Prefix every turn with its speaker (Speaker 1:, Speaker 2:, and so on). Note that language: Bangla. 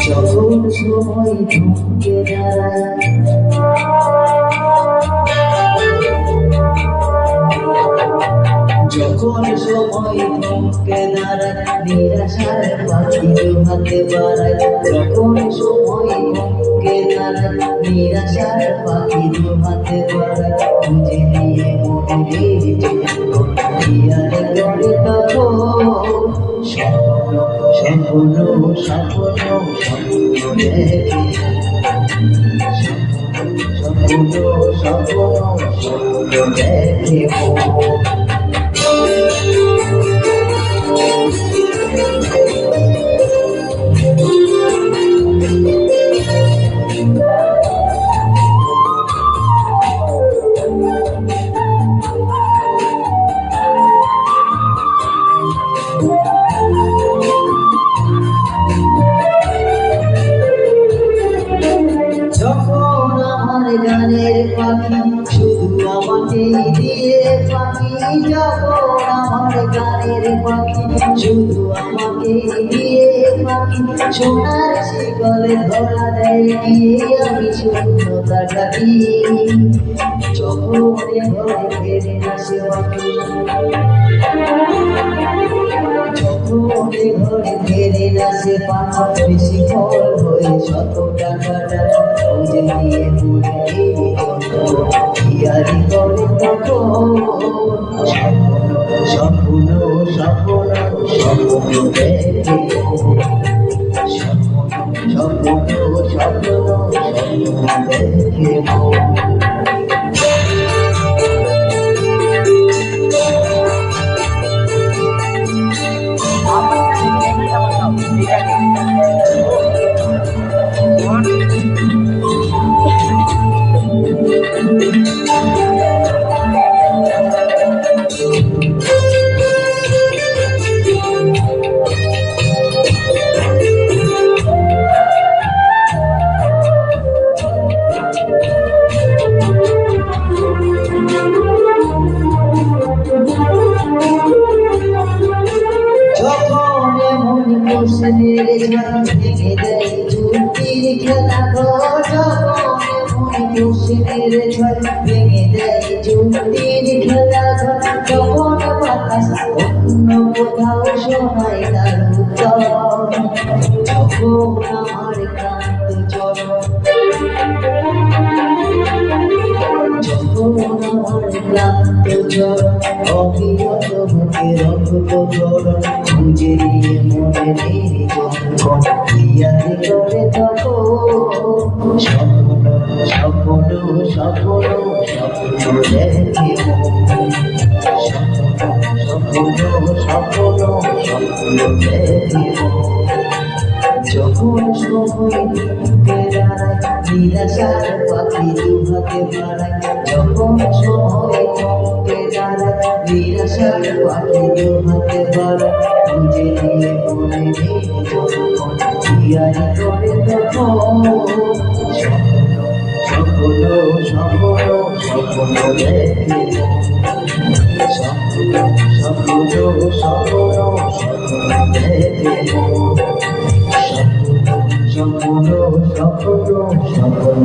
Speaker 1: যখন সময় থমকে দাঁড়ায়, যখন সময় থমকে দাঁড়ায়, নিরাশার পাখি হাতে বাড়ায়। যখন সময় থমকে দাঁড়ায়, নিরাশার পাখি হাতে বাড়ায়। খুঁজে নিয়ে মনের জীবন করে তখন স্বপ্ন স্বপ্ন স্বপ্ন স্বপ্ন দেখে, স্বপ্ন স্বপ্ন স্বপ্ন দেখে। যখন আমার গানের পাখি শুধু আমাকে দিয়ে পাখি, যখন আমার গানের পাখি শুধু আমাকে দিয়ে পাখি, সোনার শিকলে ধরা দেয় গিয়ে আমি শূন্যতা ডাকি। যখন ঘরে ফেরে না সে পাখি, ঘরে ফেরে না সে পাখা, বেশি ফল হয়ে শত টাকাটা খুঁজে নিয়ে ইয়ারি করে তখন স্বপ্ন স্বপ্ন স্বপ্ন দেখে, স্বপ্ন স্বপ্ন স্বপ্ন দেখে। ভেঙে দেয় চুক্তির খেলা ঘর, ভেঙে দেয় চুক্তির খেলা ঘর। তখন বাতাস অন্য কোথাও শোনায় তার উত্তর, যখন আমার ক্লান্ত চরণ, যখন আমার ক্লান্ত চরণ অবিরত বুকে রক্ত চরণ, খুঁজে নিয়ে মনে যখন ইয়ারি করে তখন স্বপ্ন স্বপ্ন স্বপ্ন স্বপ্ন দেখে, স্বপ্ন স্বপ্ন স্বপ্ন দেখে। যখন সময় থমকে দাঁড়ায়, নিরাশার পাখি হাতে বাড়ায়। যখন সময় থমকে দাঁড়ায়, নিরাশার পাখি হাতে বাড়ায়। খুঁজে নিয়ে মনে যখন ইয়ারি করে তখন স্বপ্ন স্বপ্ন স্বপ্ন স্বপ্ন দেখে, স্বপ্ন স্বপ্ন স্বপ্ন স্বপ্ন দেখে, স্বপ্ন স্বপ্ন স্বপ্ন